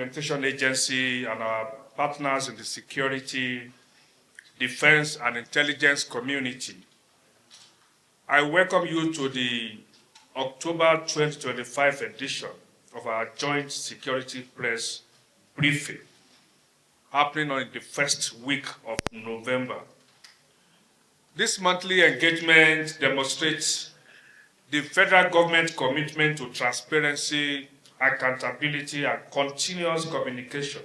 Implementation Agency and our partners in the security, defense, and intelligence community, I welcome you to the October 2025 edition of our joint security press briefing, happening on the first week of November. This monthly engagement demonstrates the federal government's commitment to transparency, accountability, and continuous communication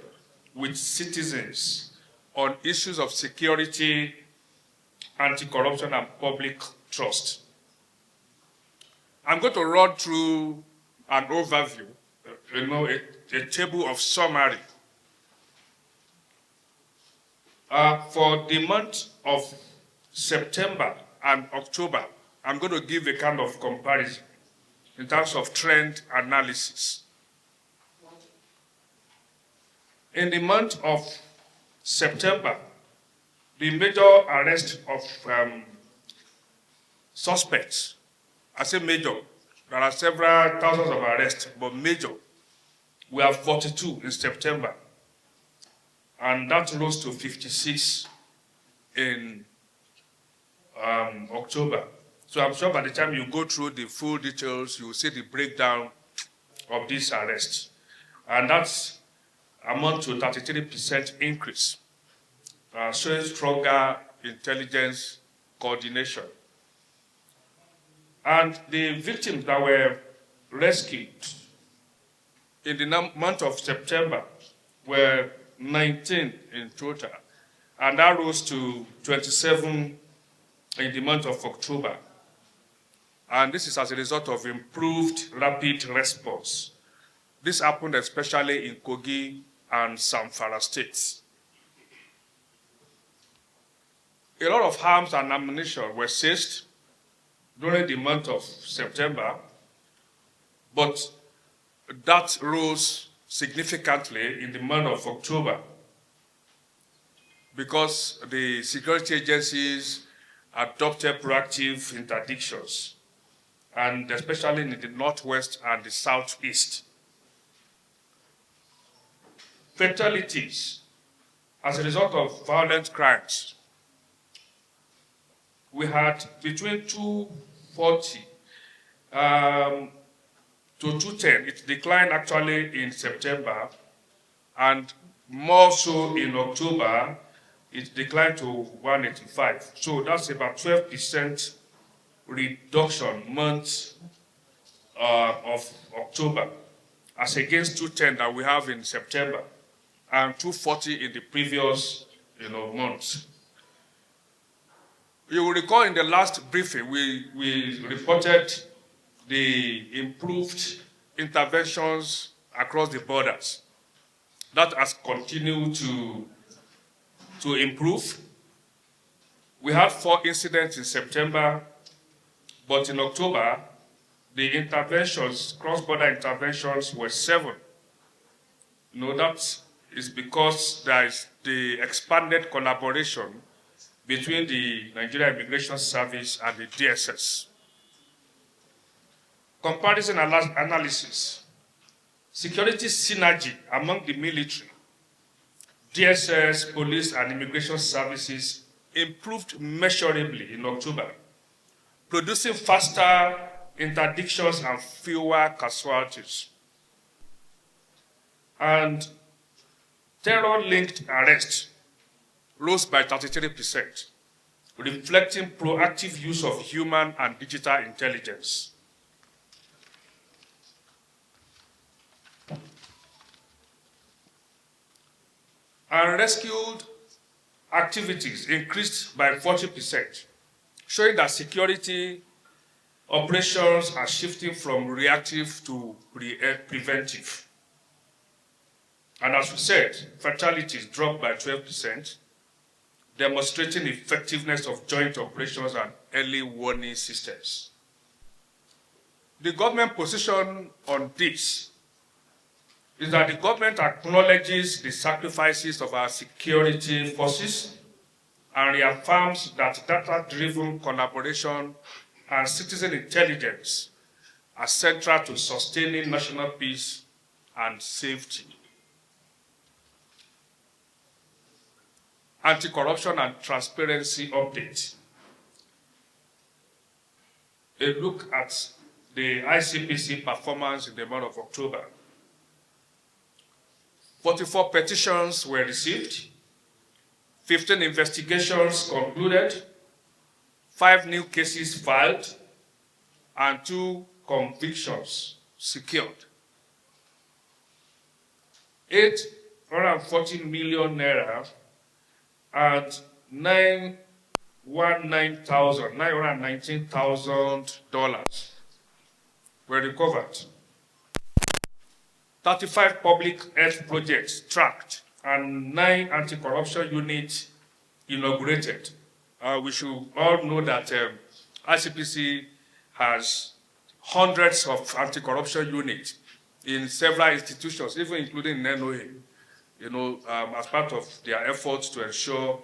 with citizens on issues of security, anti-corruption, and public trust. I'm going to run through an overview, a table of summary. For the month of September and October, I'm going to give a kind of comparison in terms of trend analysis. In the month of September, the major arrest of suspects, I say major, there are several thousands of arrests, but major, we have 42 in September, and that rose to 56 in October. So I'm sure by the time you go through the full details, you will see the breakdown of these arrests. And that's amount to 33% increase, showing stronger intelligence coordination. And the victims that were rescued in the month of September were 19 in total, and that rose to 27 in the month of October. And this is as a result of improved rapid response. This happened especially in Kogi and Zamfara states. A lot of arms and ammunition were seized during the month of September, but that rose significantly in the month of October because the security agencies adopted proactive interdictions, and especially in the northwest and the southeast. Fatalities as a result of violent crimes, we had between 240 to 210. It declined actually in September, and more so in October, it declined to 185. So that's about 12% reduction month of October, as against 210 that we have in September and 240 in the previous months. You will recall in the last briefing, we reported the improved interventions across the borders. That has continued to improve. We had 4 incidents in September, but in October, the interventions, cross-border interventions, were 7. That is because there is the expanded collaboration between the Nigerian Immigration Service and the DSS. Comparison analysis. Security synergy among the military, DSS, police, and immigration services improved measurably in October, producing faster interdictions and fewer casualties. And terror-linked arrests rose by 33%, reflecting proactive use of human and digital intelligence. And rescued activities increased by 40%, showing that security operations are shifting from reactive to preventive. And as we said, fatalities dropped by 12%, demonstrating effectiveness of joint operations and early warning systems. The government position on this is that the government acknowledges the sacrifices of our security forces and reaffirms that data-driven collaboration and citizen intelligence are central to sustaining national peace and safety. Anti-Corruption and Transparency Update. A look at the ICPC performance in the month of October. 44 petitions were received, 15 investigations concluded, 5 new cases filed, and 2 convictions secured. 840 million naira and $919,000 were recovered. 35 public health projects tracked and 9 anti-corruption units inaugurated. We should all know that ICPC has hundreds of anti-corruption units in several institutions, even including NOA, as part of their efforts to ensure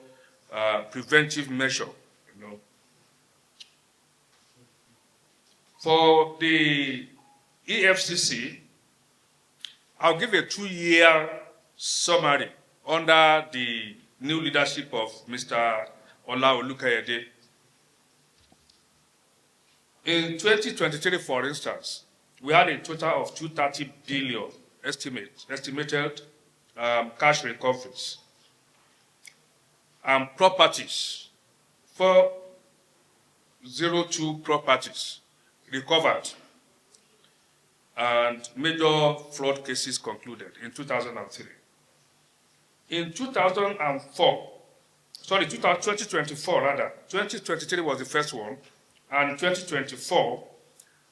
preventive measure. For the EFCC, I'll give a 2-year summary under the new leadership of Mr. Ola Olukayede. In 2023, for instance, we had a total of 230 billion estimated cash recoveries. And properties, 402 properties recovered, and major fraud cases concluded in 2003. In 2024 rather, 2023 was the first one, and 2024,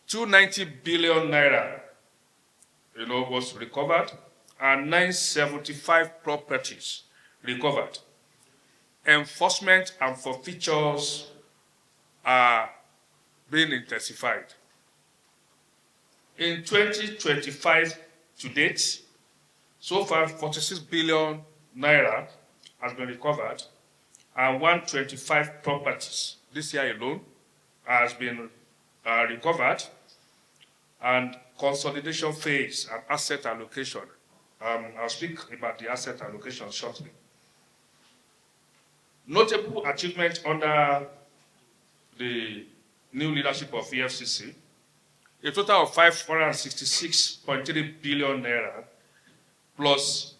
290 billion naira, was recovered, and 975 properties recovered. Enforcement and forfeitures are being intensified. In 2025 to date, so far 46 billion naira has been recovered, and 125 properties this year alone has been recovered, and consolidation phase and asset allocation. I'll speak about the asset allocation shortly. Notable achievement under the new leadership of EFCC, a total of 566.3 billion naira plus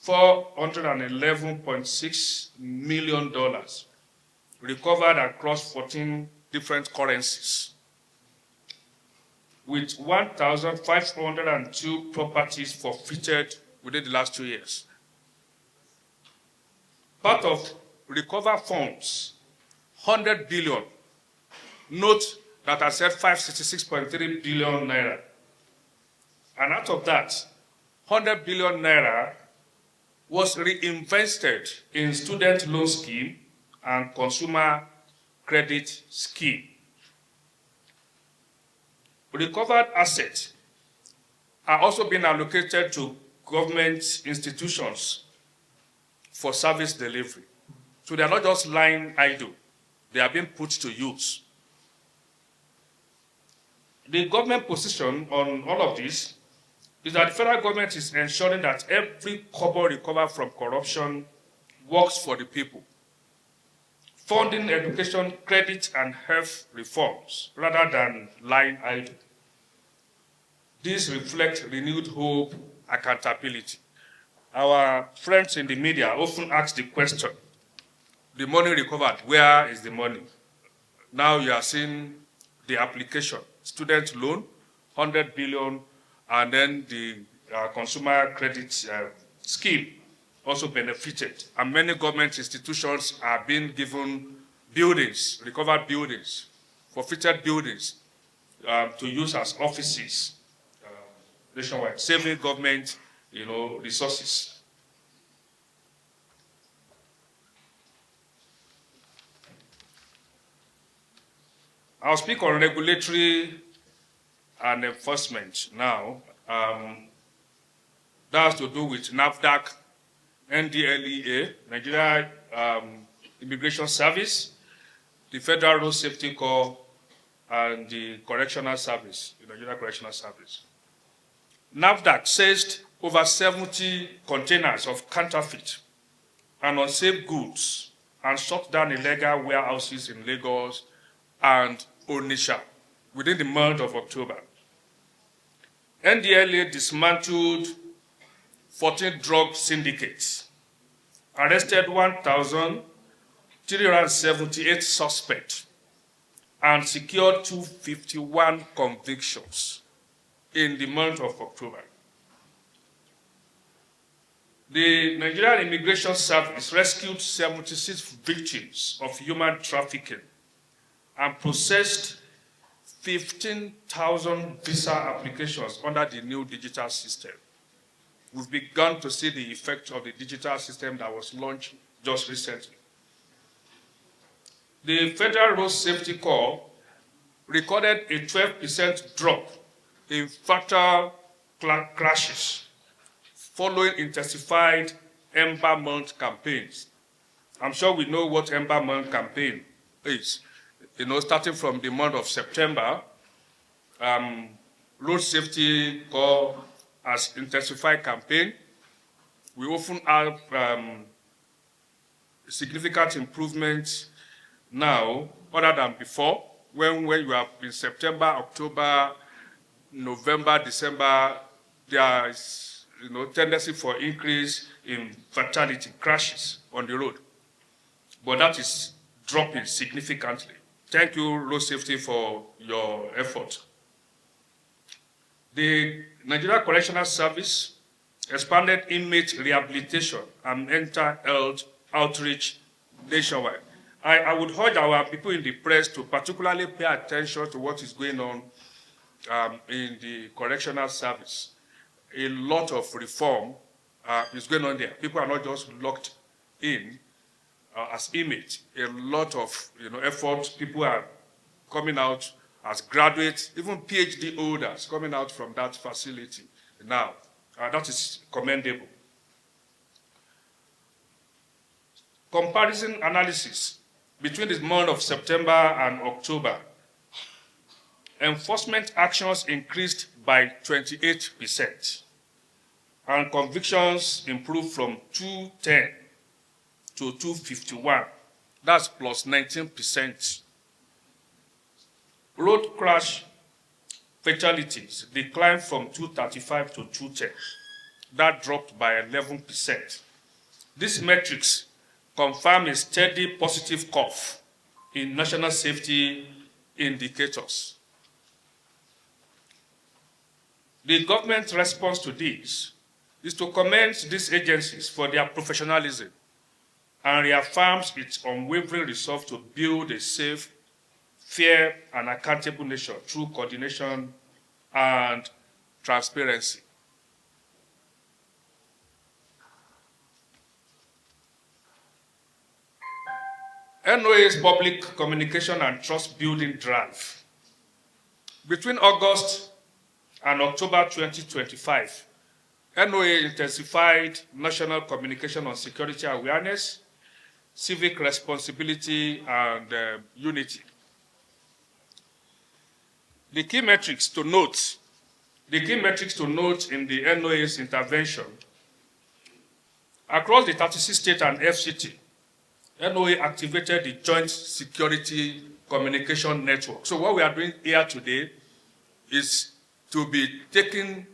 $411.6 million recovered across 14 different currencies, with 1,502 properties forfeited within the last 2 years. Part of recovered funds, 100 billion. Note that I said 566.3 billion naira. And out of that, 100 billion naira was reinvested in student loan scheme and consumer credit scheme. Recovered assets are also being allocated to government institutions for service delivery. So they are not just lying idle, they are being put to use. The government position on all of this is that the federal government is ensuring that every kobo recovered from corruption works for the people, funding education, credit, and health reforms rather than lying idle. This reflects renewed hope, accountability. Our friends in the media often ask the question, the money recovered, where is the money? Now you are seeing the application, student loan, 100 billion, and then the consumer credit scheme also benefited. And many government institutions are being given buildings, recovered buildings, forfeited buildings to use as offices nationwide, saving government resources. I'll speak on regulatory and enforcement now. That has to do with NAFDAC, NDLEA, Nigeria Immigration Service, the Federal Road Safety Corps, and the Correctional Service, the Nigeria Correctional Service. NAFDAC seized over 70 containers of counterfeit and unsafe goods and shut down illegal warehouses in Lagos and Onitsha within the month of October. NDLA dismantled 14 drug syndicates, arrested 1,378 suspects, and secured 251 convictions in the month of October. The Nigerian Immigration Service rescued 76 victims of human trafficking and processed 15,000 visa applications under the new digital system. We've begun to see the effect of the digital system that was launched just recently. The Federal Road Safety Corps recorded a 12% drop in fatal crashes following intensified Ember Month campaigns. I'm sure we know what Ember Month campaign is. Starting from the month of September, Road Safety Corps has intensified campaign. We often have significant improvements now, other than before, when you are in September, October, November, December, there is tendency for increase in fatality, crashes on the road. But that is dropping significantly. Thank you, Road Safety, for your effort. The Nigeria Correctional Service expanded inmate rehabilitation and mental health outreach nationwide. I would urge our people in the press to particularly pay attention to what is going on in the correctional service. A lot of reform is going on there. People are not just locked in as inmates. A lot of effort. People are coming out as graduates, even PhD holders coming out from that facility now. That is commendable. Comparison analysis between the month of September and October. Enforcement actions increased by 28%, and convictions improved from 210 to 251. That's plus 19%. Road crash fatalities declined from 235 to 210. That dropped by 11%. These metrics confirm a steady positive curve in national safety indicators. The government's response to this is to commend these agencies for their professionalism and reaffirms its unwavering resolve to build a safe, fair, and accountable nation through coordination and transparency. NOA's public communication and trust building drive. Between August and October 2025, NOA intensified national communication on security awareness, civic responsibility, and unity. The key metrics to note in the NOA's intervention across the 36 states and FCT, NOA activated the Joint Security Communication Network. So what we are doing here today is to be taken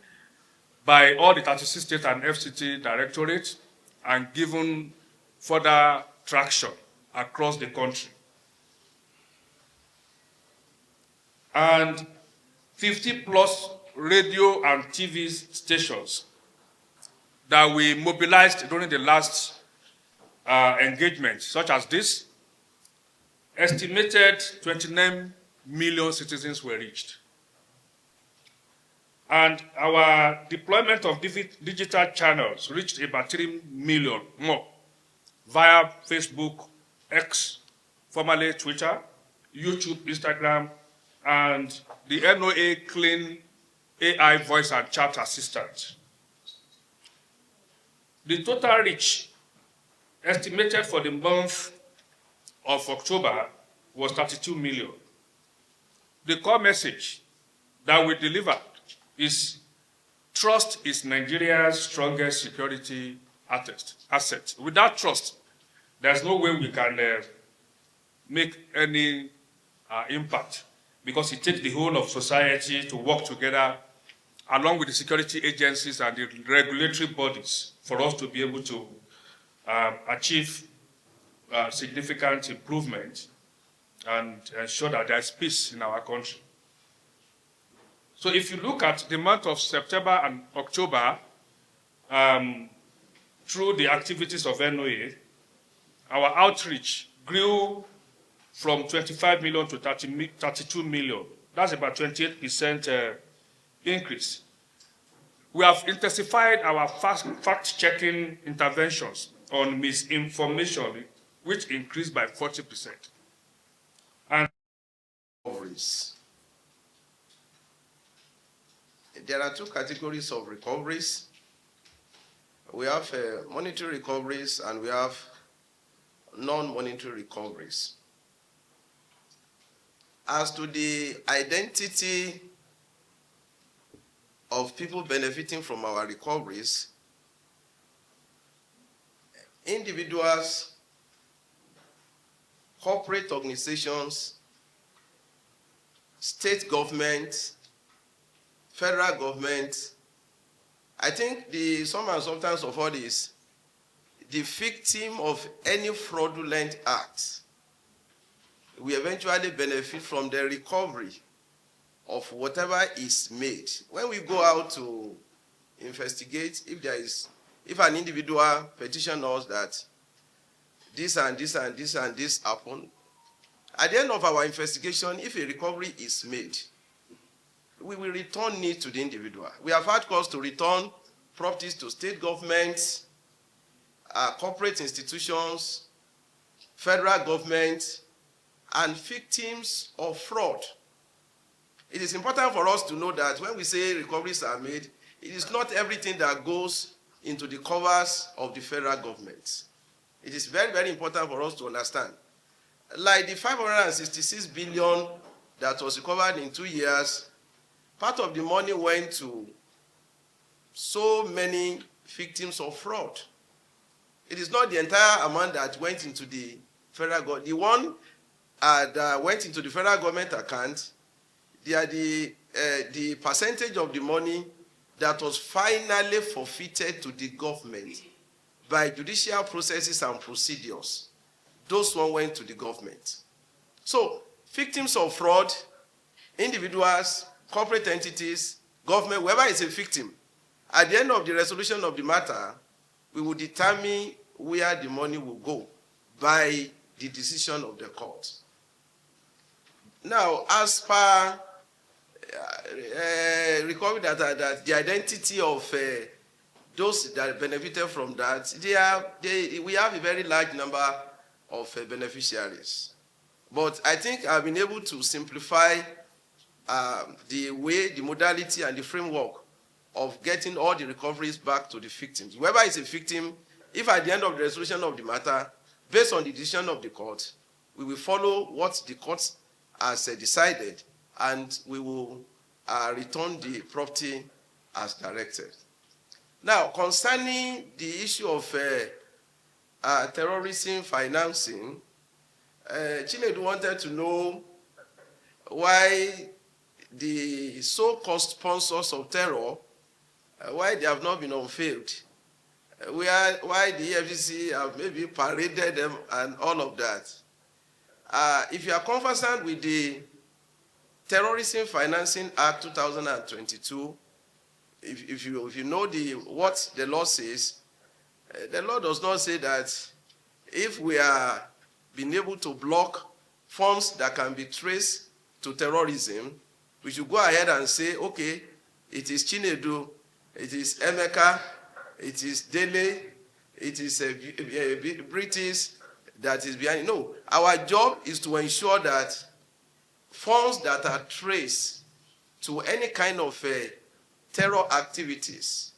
by all the 36 state and FCT directorates and given further traction across the country. And 50 plus radio and TV stations that we mobilized during the last engagement, such as this, estimated 29 million citizens were reached. And our deployment of digital channels reached about 3 million more via Facebook, X, formerly Twitter, YouTube, Instagram, and the NOA Clean AI voice and chat assistant. The total reach estimated for the month of October was 32 million. The core message that we delivered is trust is Nigeria's strongest security asset. Without trust, there's no way we can make any impact, because it takes the whole of society to work together along with the security agencies and the regulatory bodies for us to be able to achieve significant improvement and ensure that there's peace in our country. So if you look at the month of September and October, through the activities of NOA, our outreach grew from 25 million to 32 million. That's about 28% increase. We have intensified our fact-checking interventions on misinformation, which increased by 40%. And recoveries. There are two categories of recoveries. We have monetary recoveries and we have non-monetary recoveries. As to the identity of people benefiting from our recoveries, individuals, corporate organizations, state government, federal government, I think the sum and substance of all this, the victim of any fraudulent act we eventually benefit from the recovery of whatever is made. When we go out to investigate, if an individual petitions us that this and this and this and this happened, at the end of our investigation, if a recovery is made, we will return it to the individual. We have had cause to return properties to state governments, corporate institutions, federal government, and victims of fraud. It is important for us to know that when we say recoveries are made, it is not everything that goes into the covers of the federal government. It is very, very important for us to understand. Like the 566 billion that was recovered in 2 years, part of the money went to so many victims of fraud. It is not the entire amount that went into the federal government. The one that went into the federal government account, they are the percentage of the money that was finally forfeited to the government by judicial processes and procedures. Those ones went to the government. So, victims of fraud, individuals, corporate entities, government, whoever is a victim, at the end of the resolution of the matter, we will determine where the money will go by the decision of the court. Now, as per recovery data, that the identity of those that benefited from that, we have a very large number of beneficiaries. But I think I've been able to simplify the way, the modality, and the framework of getting all the recoveries back to the victims. Whoever is a victim, if at the end of the resolution of the matter, based on the decision of the court, we will follow what the court has decided, and we will return the property as directed. Now, concerning the issue of terrorism financing, Chinedu wanted to know why the so-called sponsors of terror, why they have not been unveiled, why the EFCC have maybe paraded them and all of that. If you are conversant with the Terrorism Financing Act 2022, if you know what the law says, the law does not say that if we are being able to block funds that can be traced to terrorism, we should go ahead and say, okay, it is Chinedu, it is Emeka, it is Dele, it is British that is behind. No, our job is to ensure that funds that are traced to any kind of terror activities,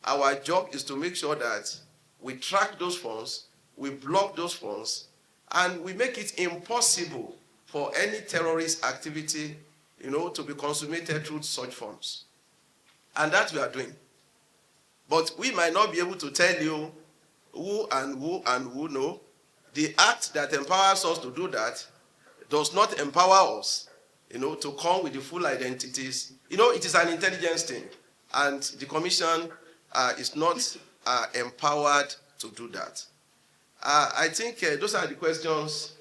our job is to make sure that we track those funds, we block those funds, and we make it impossible for any terrorist activity, to be consummated through such funds. And that we are doing. But we might not be able to tell you who and who know. The act that empowers us to do that does not empower us, to come with the full identities. It is an intelligence thing, and the commission is not empowered to do that. I think those are the questions.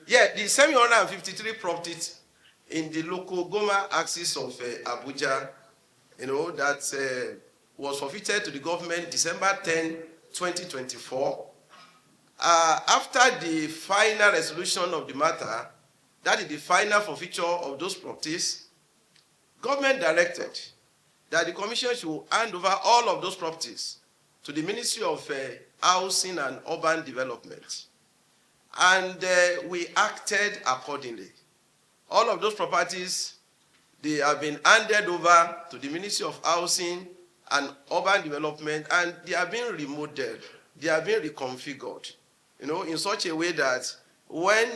Yeah, the 753 properties in the local Goma axis of Abuja, that was forfeited to the government December 10, 2024. After the final resolution of the matter, that is the final forfeiture of those properties, government directed that the commission should hand over all of those properties to the Ministry of Housing and Urban Development. And we acted accordingly. All of those properties, they have been handed over to the Ministry of Housing and Urban Development, and they are being remodeled, they are being reconfigured, in such a way that when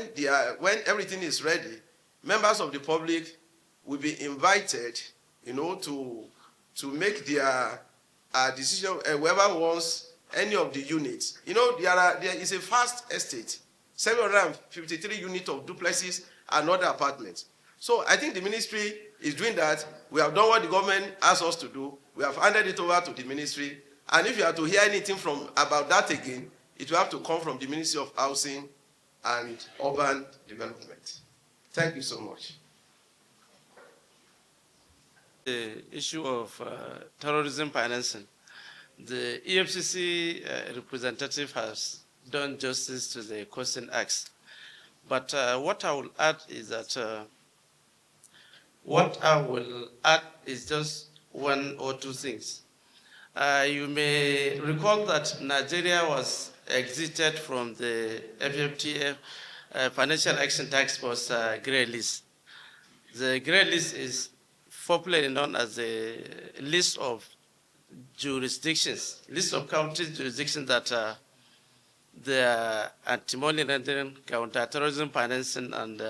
everything is ready, members of the public will be invited, to make their decision. Whoever wants any of the units, there is a vast estate, 753 units of duplexes and other apartments. So I think the ministry is doing that. We have done what the government asked us to do. We have handed it over to the ministry. And if you are to hear anything about that again, it will have to come from the Ministry of Housing and Urban Development. Thank you so much. The issue of terrorism financing, the EFCC representative has done justice to the question asked. But what I will add is that just one or two things. You may recall that Nigeria was exited from the FFTF Financial Action Task Force Grey List. The Grey List is popularly known as the list of jurisdictions, list of country jurisdictions that the anti-money laundering, counter-terrorism financing, and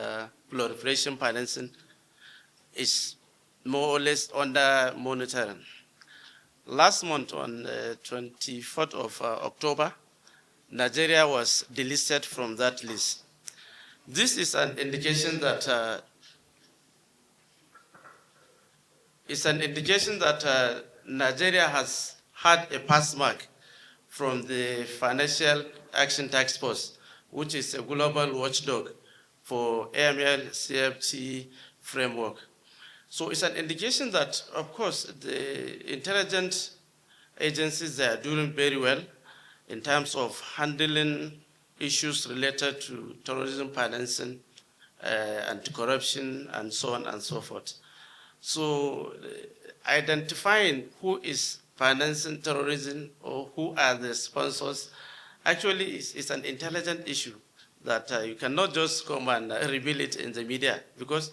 proliferation financing is more or less under monitoring. Last month, on the 24th of October, Nigeria was delisted from that list. This is an indication that Nigeria has had a pass mark from the Financial Action Task Force, which is a global watchdog for AML CFT framework. So it's an indication that, of course, the intelligence agencies are doing very well in terms of handling issues related to terrorism financing, anti-corruption, and so on and so forth. So identifying who is financing terrorism or who are the sponsors actually is an intelligent issue that you cannot just come and reveal it in the media, because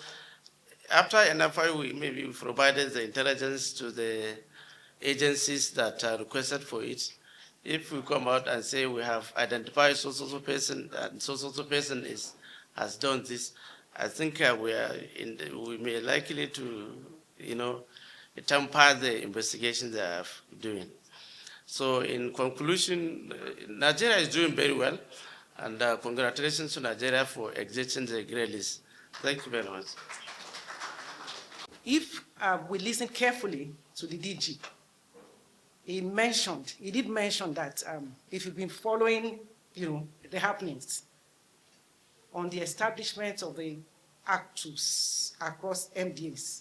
after NFI, we provided the intelligence to the agencies that requested for it. If we come out and say we have identified so-so person and so-so person has done this, I think we may likely to, tamper the investigation they are doing. So in conclusion, Nigeria is doing very well, and congratulations to Nigeria for exiting the grey list. Thank you very much. If we listen carefully to the DG, he did mention that if you've been following, the happenings on the establishment of the actus across MDAs,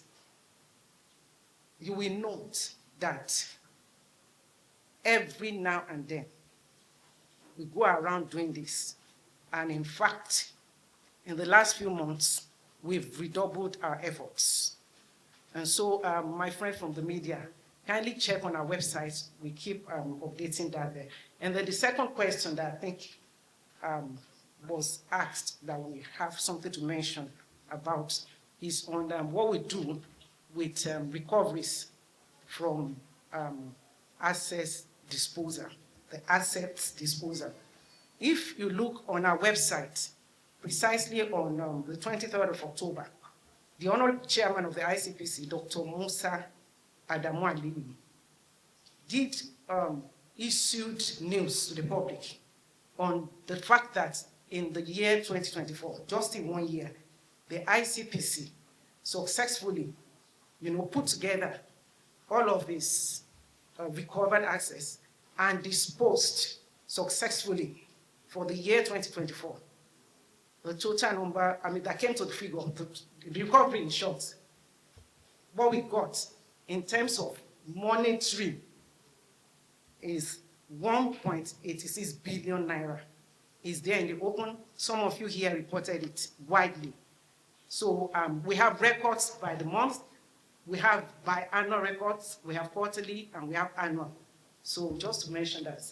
you will note that every now and then we go around doing this. And in fact, in the last few months, we've redoubled our efforts. And so, my friend from the media, kindly check on our website. We keep updating that there. And then the second question that I think was asked that we have something to mention about is on what we do with recoveries from assets disposal, the assets disposal. If you look on our website, precisely on the 23rd of October, the Honorable Chairman of the ICPC, Dr. Musa Adamu Aliyu, did issued news to the public on the fact that in the year 2024, just in 1 year, the ICPC successfully, put together all of this recovered access and disposed successfully for the year 2024. The total number, that came to the figure, the recovery in short, what we got in terms of monetary is 1.86 billion naira. Is there in the open. Some of you here reported it widely. So we have records by the month, we have biannual records, we have quarterly, and we have annual. So just to mention that.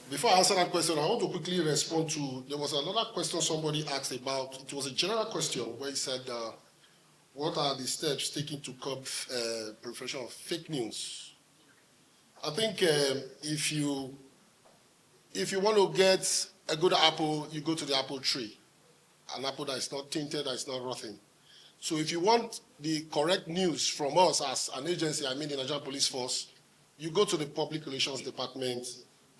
Before I answer that question, I want to quickly respond to, there was another question somebody asked about, it was a general question where he said, what are the steps taken to curb proliferation of fake news? I think if you want to get a good apple, you go to the apple tree. An apple that is not tainted, that is not rotten. So if you want the correct news from us as an agency, the Nigerian Police Force, you go to the Public Relations Department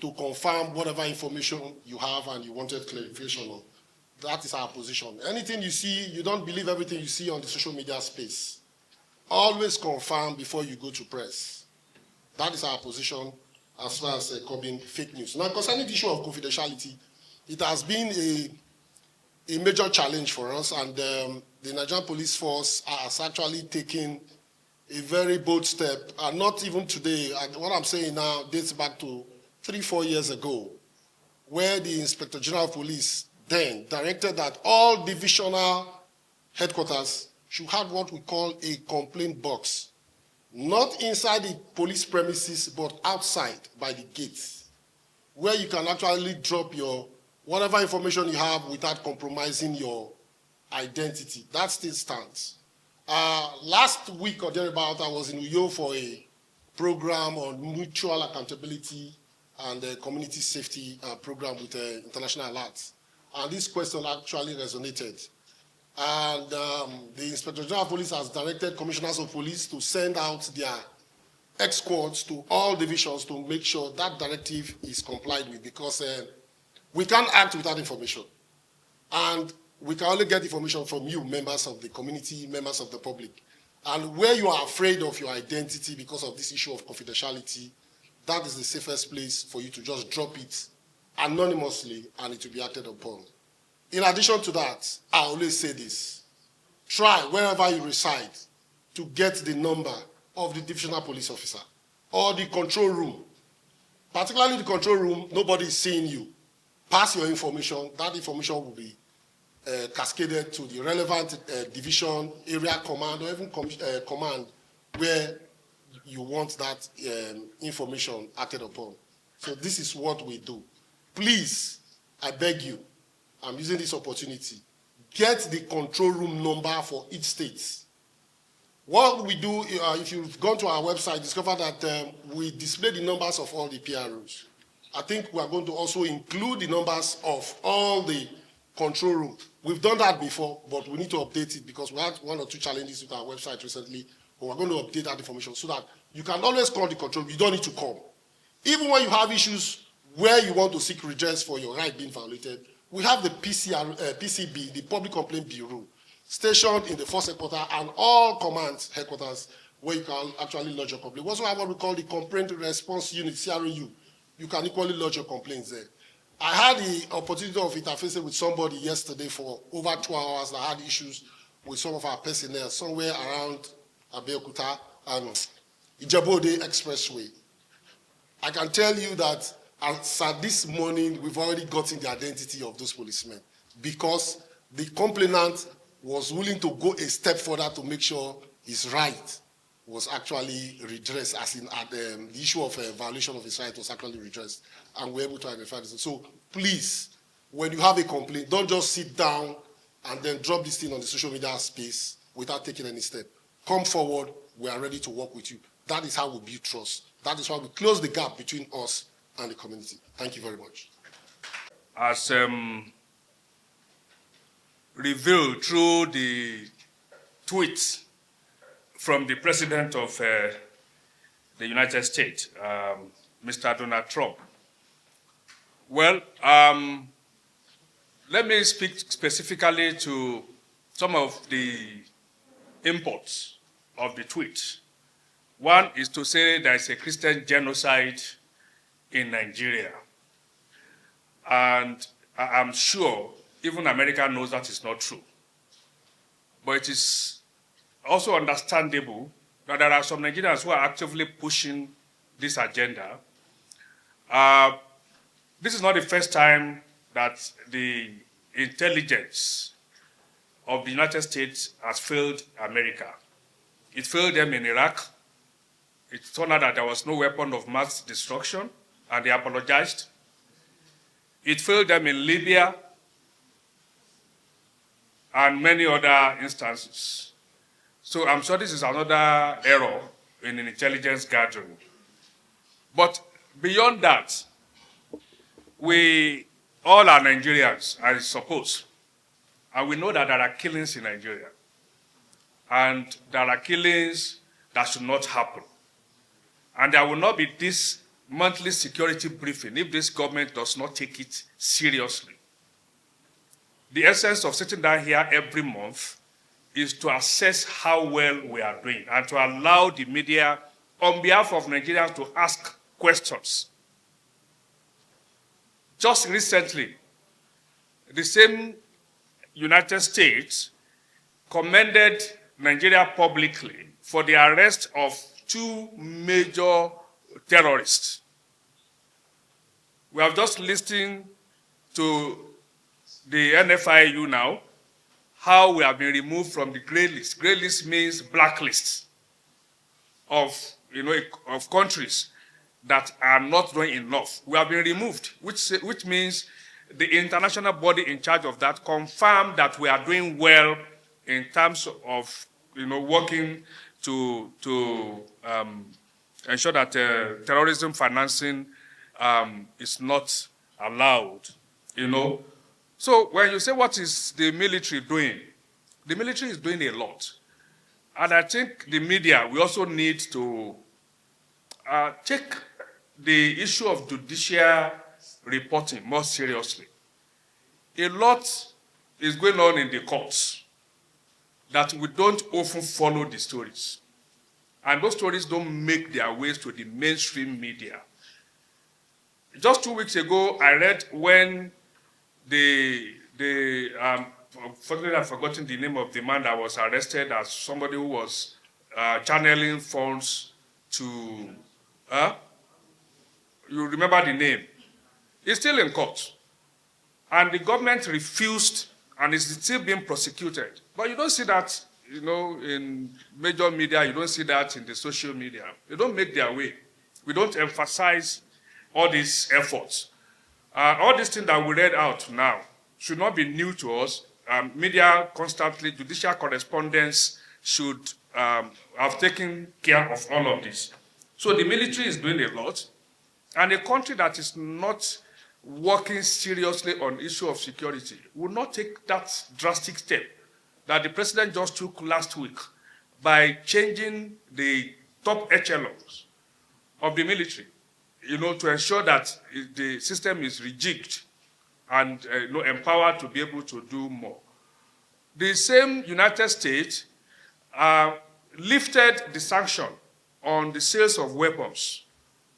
to confirm whatever information you have and you wanted clarification on. That is our position. Anything you see, you don't believe everything you see on the social media space. Always confirm before you go to press. That is our position as far as curbing fake news. Now, concerning the issue of confidentiality, it has been a major challenge for us, and the Nigerian Police Force has actually taken a very bold step, and not even today. And what I'm saying now dates back to 3-4 years ago, where the Inspector General of Police then directed that all divisional headquarters should have what we call a complaint box, not inside the police premises, but outside by the gates, where you can actually drop your whatever information you have without compromising your identity. That still stands. Last week or thereabout, I was in Uyo for a program on mutual accountability and community safety program with International Alerts. And this question actually resonated. And the Inspector General of Police has directed commissioners of police to send out their escorts to all divisions to make sure that directive is complied with, because we can't act without information. And we can only get information from you, members of the community, members of the public. And where you are afraid of your identity because of this issue of confidentiality, that is the safest place for you to just drop it anonymously and it will be acted upon. In addition to that, I always say this: try wherever you reside to get the number of the divisional police officer or the control room. Particularly the control room, nobody is seeing you. Pass your information. That information will be cascaded to the relevant division, area command, or even command where you want that information acted upon. So this is what we do. Please, I beg you, I'm using this opportunity, get the control room number for each state. What we do, if you've gone to our website, discover that we display the numbers of all the PROs. I think we are going to also include the numbers of all the control room. We've done that before, but we need to update it because we had 1 or 2 challenges with our website recently, but we're going to update that information so that you can always call the control room. You don't need to come. Even when you have issues where you want to seek redress for your right being violated, we have the PCB, the Public Complaint Bureau, stationed in the force headquarters and all command headquarters where you can actually lodge your complaint. We also have what we call the Complaint Response Unit, CRU. You can equally lodge your complaints there. I had the opportunity of interfacing with somebody yesterday for over 2 hours that had issues with some of our personnel somewhere around Abeokuta and Ijebode Expressway. I can tell you that as at this morning, we've already gotten the identity of those policemen because the complainant was willing to go a step further to make sure his right was actually redressed, as in the issue of a violation of his right was actually redressed, and we're able to identify this. So please, when you have a complaint, don't just sit down and then drop this thing on the social media space without taking any step. Come forward, we are ready to work with you. That is how we build trust. That is how we close the gap between us and the community. Thank you very much. As revealed through the tweets from the president of the United States, Mr. Donald Trump. Well, let me speak specifically to some of the imports of the tweet. One is to say there is a Christian genocide in Nigeria. And I'm sure even America knows that is not true. But it is also understandable that there are some Nigerians who are actively pushing this agenda. This is not the first time that the intelligence of the United States has failed America. It failed them in Iraq. It turned out that there was no weapon of mass destruction, and they apologized. It failed them in Libya and many other instances. So I'm sure this is another error in an intelligence gathering. But beyond that, we all are Nigerians, I suppose, and we know that there are killings in Nigeria, and there are killings that should not happen. And there will not be this monthly security briefing if this government does not take it seriously. The essence of sitting down here every month is to assess how well we are doing and to allow the media, on behalf of Nigerians, to ask questions. Just recently, the same United States commended Nigeria publicly for the arrest of 2 major terrorists. We have just listened to the NFIU now, how we have been removed from the gray list. Gray list means blacklist of countries that are not doing enough. We have been removed, which means the international body in charge of that confirmed that we are doing well in terms of working to ensure that terrorism financing is not allowed. So when you say what is the military doing, the military is doing a lot. And I think the media, we also need to take the issue of judicial reporting more seriously. A lot is going on in the courts that we don't often follow the stories. And those stories don't make their ways to the mainstream media. Just 2 weeks ago, I read when fortunately I've forgotten the name of the man that was arrested as somebody who was channeling funds to, you remember the name? He's still in court. And the government refused and is still being prosecuted. But you don't see that, in major media, you don't see that in the social media. They don't make their way. We don't emphasize all these efforts. All these things that we read out now should not be new to us. Media constantly, judicial correspondence should have taken care of all of this. So the military is doing a lot. And a country that is not working seriously on the issue of security will not take that drastic step that the president just took last week by changing the top echelons of the military, to ensure that the system is rejigged and empowered to be able to do more. The same United States lifted the sanction on the sales of weapons.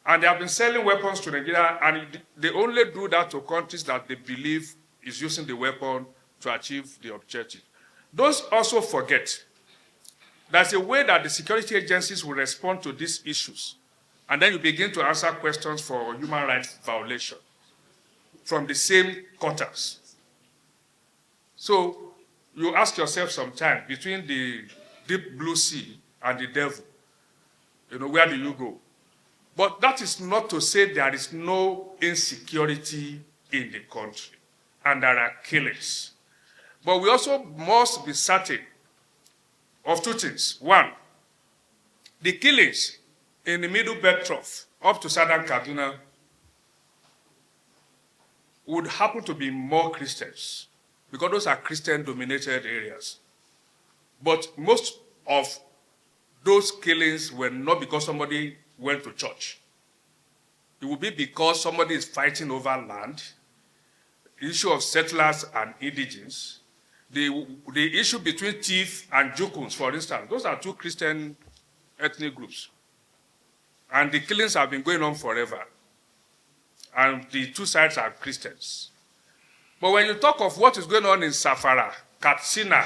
And they have been selling weapons to Nigeria, and they only do that to countries that they believe is using the weapon to achieve the objective. Don't also forget there's a way that the security agencies will respond to these issues, and then you begin to answer questions for human rights violation from the same quarters. So you ask yourself sometime, between the deep blue sea and the devil, where do you go? But that is not to say there is no insecurity in the country, and there are killings. But we also must be certain of 2 things. One, the killings in the Middle Belt Trough up to southern Kaduna would happen to be more Christians, because those are Christian-dominated areas. But most of those killings were not because somebody went to church. It will be because somebody is fighting over land, the issue of settlers and indigenes, the issue between Tiv and Jukuns, for instance. Those are two Christian ethnic groups. And the killings have been going on forever. And the two sides are Christians. But when you talk of what is going on in Safara, Katsina,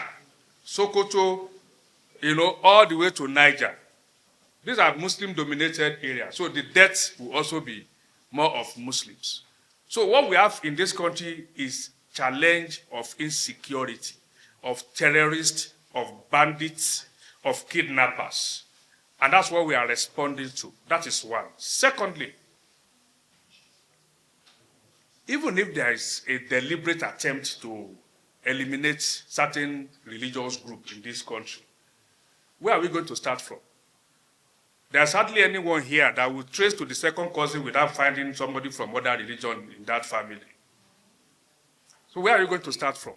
Sokoto, all the way to Niger, these are Muslim-dominated areas. So the deaths will also be more of Muslims. So what we have in this country is challenge of insecurity, of terrorists, of bandits, of kidnappers. And that's what we are responding to. That is one. Secondly, even if there is a deliberate attempt to eliminate certain religious groups in this country, where are we going to start from? There's hardly anyone here that will trace to the second cousin without finding somebody from other religion in that family. So where are you going to start from?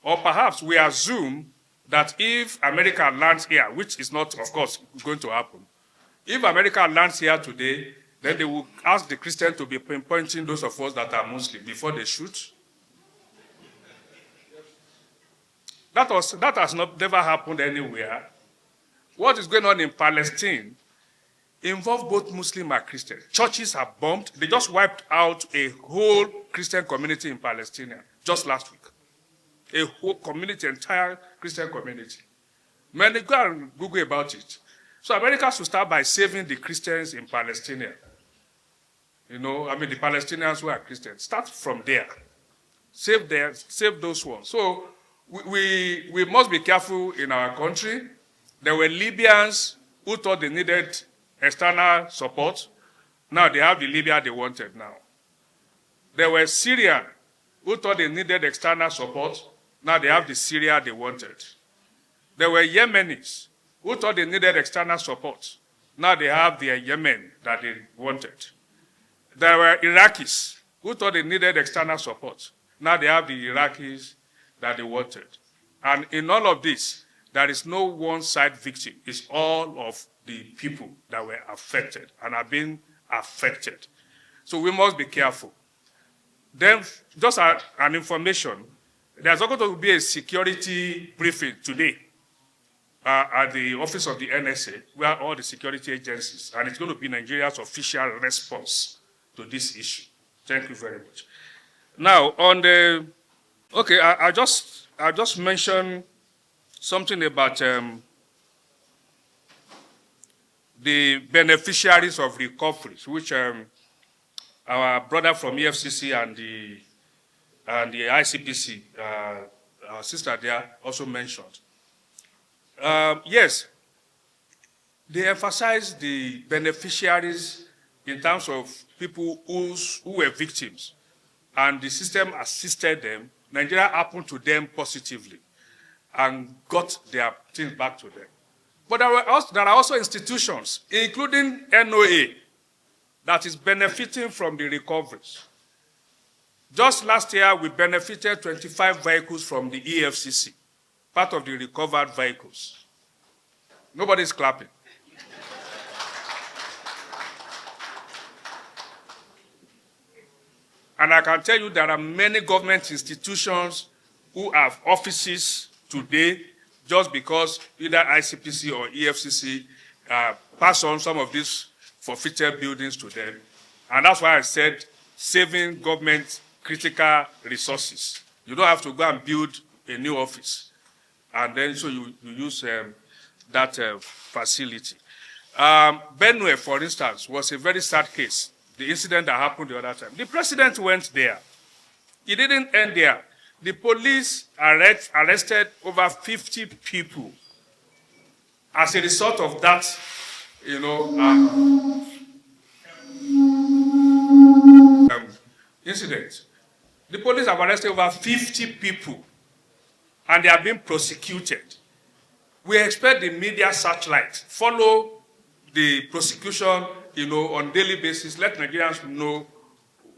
Or perhaps we assume that if America lands here, which is not, of course, going to happen, if America lands here today, then they will ask the Christian to be pinpointing those of us that are Muslim before they shoot. That has never happened anywhere. What is going on in Palestine involves both Muslim and Christian. Churches are bombed. They just wiped out a whole Christian community in Palestine just last week. A whole community, entire Christian community. Many go and Google about it. So America should start by saving the Christians in Palestine. The Palestinians who are Christians. Start from there. Save those ones. So we must be careful in our country. There were Libyans who thought they needed external support. Now they have the Libya they wanted now. There were Syrians who thought they needed external support. Now they have the Syria they wanted. There were Yemenis who thought they needed external support. Now they have the Yemen that they wanted. There were Iraqis who thought they needed external support. Now they have the Iraqis that they wanted. And in all of this, there is no one-side victim. It's all of the people that were affected and are being affected. So we must be careful. Then, just an information, there's also going to be a security briefing today at the office of the NSA, where all the security agencies, and it's going to be Nigeria's official response to this issue. Thank you very much. Now, I just mentioned something about the beneficiaries of recoveries, which our brother from EFCC and the ICPC, our sister there, also mentioned. Yes, they emphasize the beneficiaries in terms of people who were victims, and the system assisted them. Nigeria happened to them positively and got their things back to them. But there are also institutions, including NOA, that is benefiting from the recoveries. Just last year, we benefited 25 vehicles from the EFCC, part of the recovered vehicles. Nobody's clapping. And I can tell you there are many government institutions who have offices today just because either ICPC or EFCC pass on some of these forfeited buildings to them. And that's why I said saving government critical resources. You don't have to go and build a new office. And then so you use that facility. Benue, for instance, was a very sad case. The incident that happened the other time. The president went there. It didn't end there. The police arrested over 50 people. As a result of that, incident. The police have arrested over 50 people, and they are being prosecuted. We expect the media searchlight follow the prosecution, on daily basis. Let Nigerians know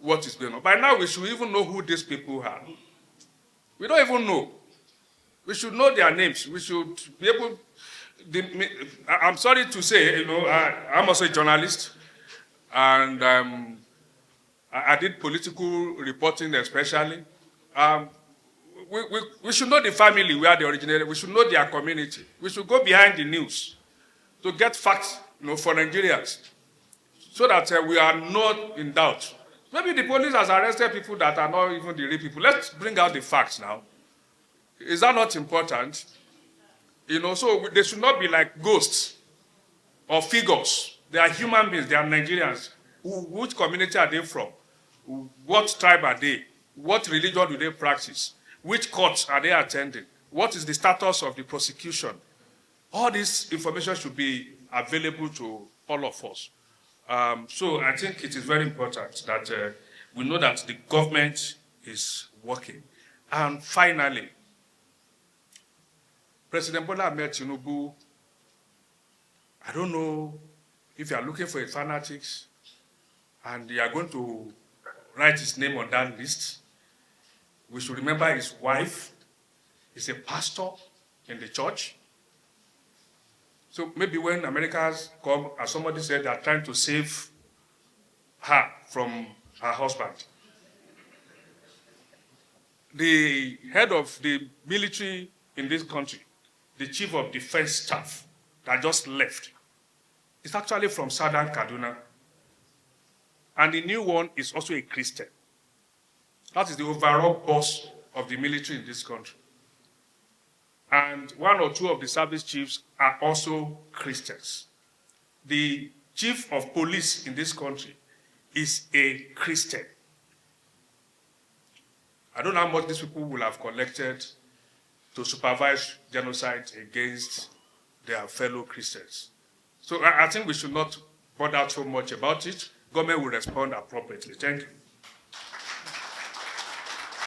what is going on. By now, we should even know who these people are. We don't even know. We should know their names. We should be able, I'm sorry to say, I'm also a journalist, and I did political reporting especially. We should know the family where they originated. We should know their community. We should go behind the news to get facts, for Nigerians, so that we are not in doubt. Maybe the police has arrested people that are not even the real people. Let's bring out the facts now. Is that not important? So they should not be like ghosts or figures. They are human beings. They are Nigerians. Which community are they from? What tribe are they? What religion do they practice? Which courts are they attending? What is the status of the prosecution? All this information should be available to all of us. So I think it is very important that we know that the government is working. And finally, President Bola Ahmed Tinubu, I don't know if you are looking for a fanatics and you are going to write his name on that list. We should remember his wife is a pastor in the church. So maybe when Americans come, as somebody said, they are trying to save her from her husband. The head of the military in this country, the chief of defense staff that just left, is actually from Southern Kaduna. And the new one is also a Christian. That is the overall boss of the military in this country. And one or two of the service chiefs are also Christians. The chief of police in this country is a Christian. I don't know how much these people will have collected to supervise genocide against their fellow Christians. So I think we should not bother too much about it. Government will respond appropriately. Thank you.